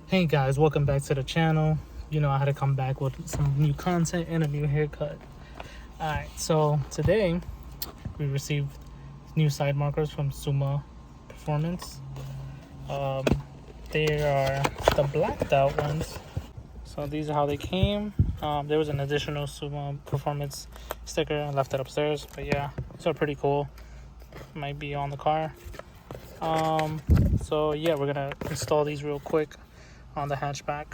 Hey guys, welcome back to the channel. You know I had to come back with some new content and a new haircut. Alright, so today we received new side markers from Suma Performance. They are the blacked out ones. So these are how they came. There was an additional Suma Performance sticker. I left it upstairs, but yeah, these are pretty cool. Might be on the car. So yeah, we're gonna install these real quick on the hatchback.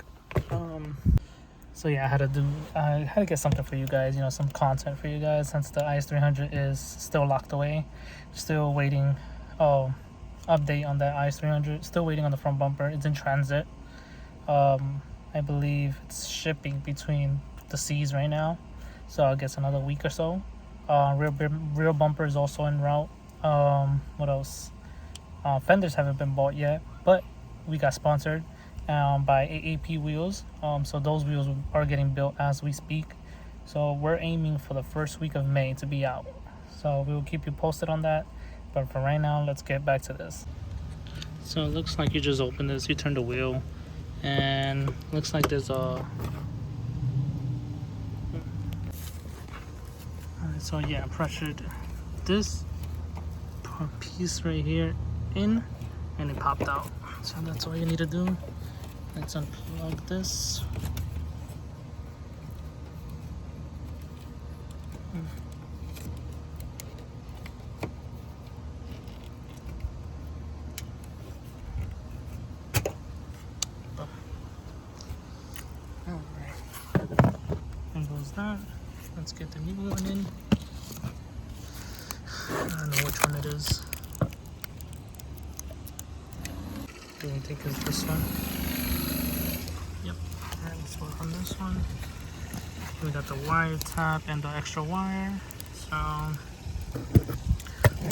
So yeah, I had to get something for you guys, you know, some content for you guys, since the IS300 is still locked away. Still waiting. Update on that IS300. Still waiting on the front bumper. It's in transit. I believe it's shipping between the seas right now, so I guess another week or so. Rear bumper is also en route. What else? Fenders haven't been bought yet, but we got sponsored by AAP wheels. So those wheels are getting built as we speak. So we're aiming for the first week of May to be out. So we will keep you posted on that. But for right now, let's get back to this. So it looks like you just open this, you turn the wheel, and looks like there's a... Alright, so yeah, pressured this piece right here in, and it popped out. So that's all you need to do. Let's unplug this. There goes that. Let's get the new one in. I don't know which one it is. Do you think it's this one? Yep. Alright, let's work on this one. We got the wire tap and the extra wire.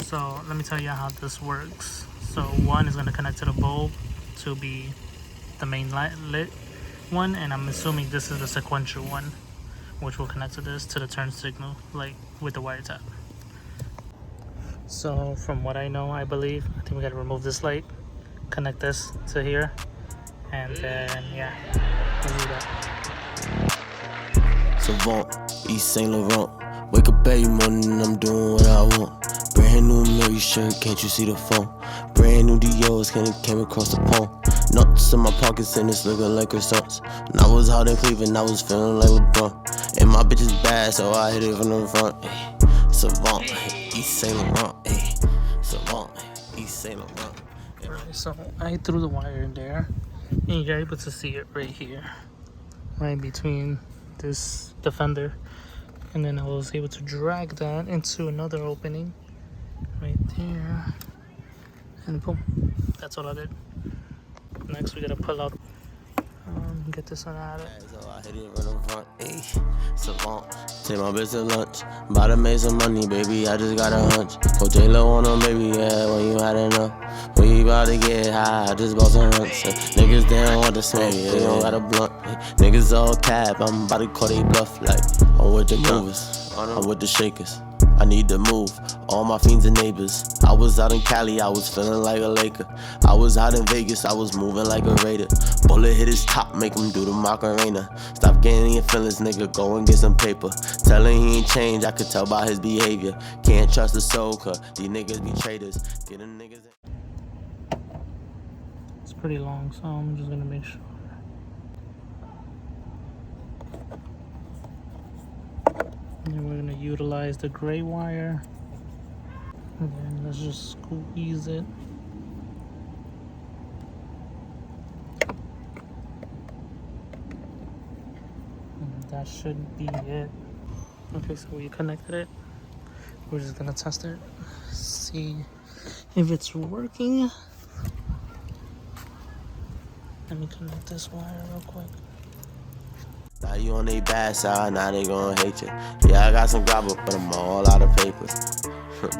So let me tell you how this works. So one is going to connect to the bulb to be the main light lit one, and I'm assuming this is the sequential one, which will connect to this, to the turn signal, like with the wire tap. So from what I know, I think we got to remove this light, connect this to here, and then yeah, we'll do that. Savant, East Saint Laurent. Wake up every morning, I'm doing what I want. Brand new Mary shirt, can't you see the phone? Brand new Dior's, came across the pond. Nuts in my pockets and it's looking like croissants. And I was out in Cleveland, I was feeling like LeBron. And my bitch is bad, so I hit it from the front. Ay. Savant, East Saint Laurent. Ay. Savant, East Saint Laurent. Right, so I threw the wire in there, and you're able to see it right here, right between this fender, and then I was able to drag that into another opening right there, and boom, that's all I did. Next we gotta pull out, get this one out of it. So I hit it from the front, ayy, savant. Take my bitch to lunch, bout to make some money, baby, I just got a hunch. Go J-Lo on them, baby, yeah, when you had enough. When you about to get high, I just bought some hunts. Niggas, they don't want to smoke, they don't got a blunt. Niggas all cap, I'm about to call they bluff, like, I'm with the movers, I'm with the shakers. I need to move, all my fiends and neighbors. I was out in Cali, I was feeling like a Laker. I was out in Vegas, I was moving like a Raider. Bullet hit his top, make him do the Macarena. Stop getting your feelings, nigga, go and get some paper. Telling he ain't changed, I could tell by his behavior. Can't trust the soul, cause these niggas be traitors. Get them niggas in. It's pretty long, so I'm just gonna make sure. And we're gonna utilize the gray wire, and then let's just squeeze it. And that should be it. Okay, so we connected it. We're just gonna test it, see if it's working. Let me connect this wire real quick. Now you on they bad side, now they gon' hate you. Yeah, I got some grabber, but I'm all out of papers.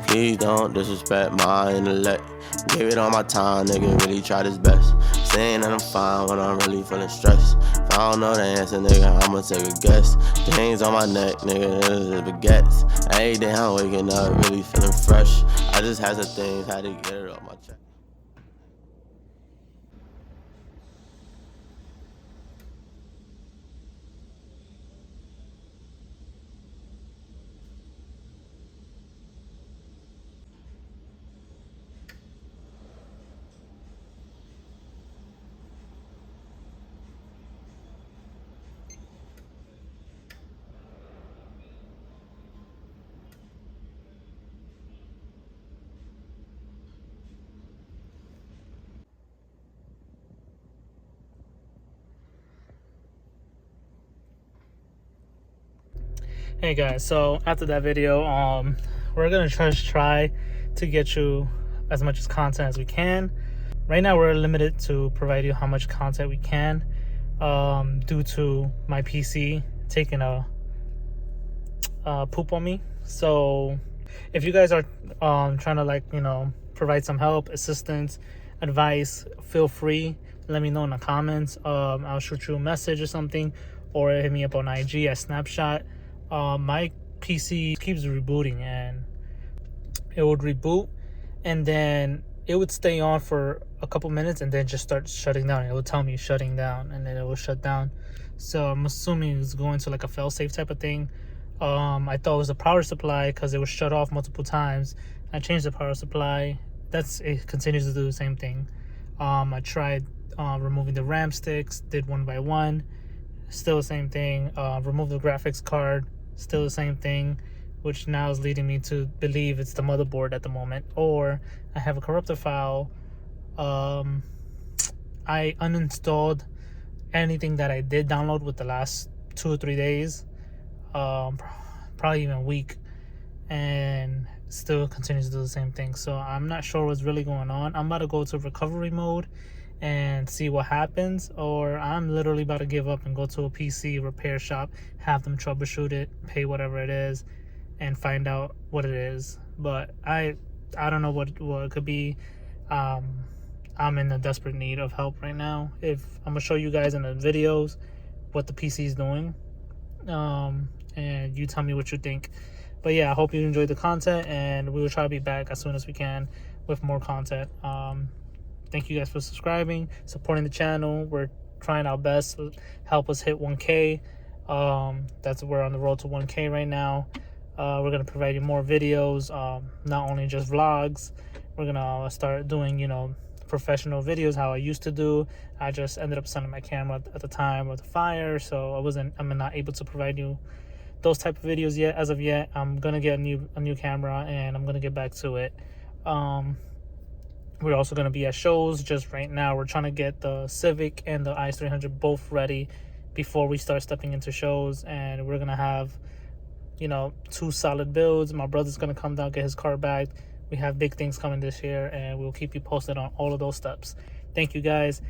Please don't disrespect my intellect. Gave it all my time, nigga really tried his best. Saying that I'm fine when I'm really feeling stressed. If I don't know the answer, nigga, I'ma take a guess. Things on my neck, nigga, this is baguettes. Every day I'm waking up really feeling fresh. I just had some things, had to get it off my chest. Hey guys, so after that video, we're gonna try to get you as much content as we can. Right now we're limited to provide you how much content we can, due to my PC taking a poop on me. So if you guys are trying to, like, you know, provide some help, assistance, advice, feel free, let me know in the comments. I'll shoot you a message or something, or hit me up on IG at Snapshot. My PC keeps rebooting, and it would reboot and then it would stay on for a couple minutes and then just start shutting down. It would tell me shutting down and then it will shut down. So I'm assuming it's going to like a fail-safe type of thing. I thought it was a power supply because it was shut off multiple times. I changed the power supply. It continues to do the same thing. I tried removing the RAM sticks, did one by one, still the same thing. Remove the graphics card, still the same thing, which now is leading me to believe it's the motherboard at the moment, or I have a corrupted file. I uninstalled anything that I did download with the last 2 or 3 days, probably even a week, and still continues to do the same thing. So I'm not sure what's really going on. I'm about to go to recovery mode and see what happens, or I'm literally about to give up and go to a PC repair shop, have them troubleshoot it, pay whatever it is, and find out what it is. But I don't know what it could be. I'm in a desperate need of help right now. I'm gonna show you guys in the videos what the PC is doing, and you tell me what you think. But yeah, I hope you enjoyed the content, and we will try to be back as soon as we can with more content. Thank you guys for subscribing, supporting the channel. We're trying our best to help us hit 1K. We're on the road to 1K right now. We're gonna provide you more videos, not only just vlogs. We're gonna start doing, you know, professional videos how I used to do. I just ended up selling my camera at the time of the fire, so I'm not able to provide you those type of videos yet. As of yet, I'm gonna get a new camera, and I'm gonna get back to it. We're also going to be at shows. Just right now, we're trying to get the Civic and the IS300 both ready before we start stepping into shows. And we're going to have, you know, 2 solid builds. My brother's going to come down, get his car back. We have big things coming this year, and we'll keep you posted on all of those steps. Thank you guys.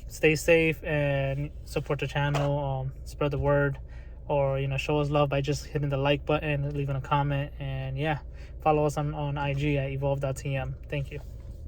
Stay safe and support the channel. Spread the word, or, you know, show us love by just hitting the like button, leaving a comment. And yeah, follow us on IG at evolve.tm. Thank you.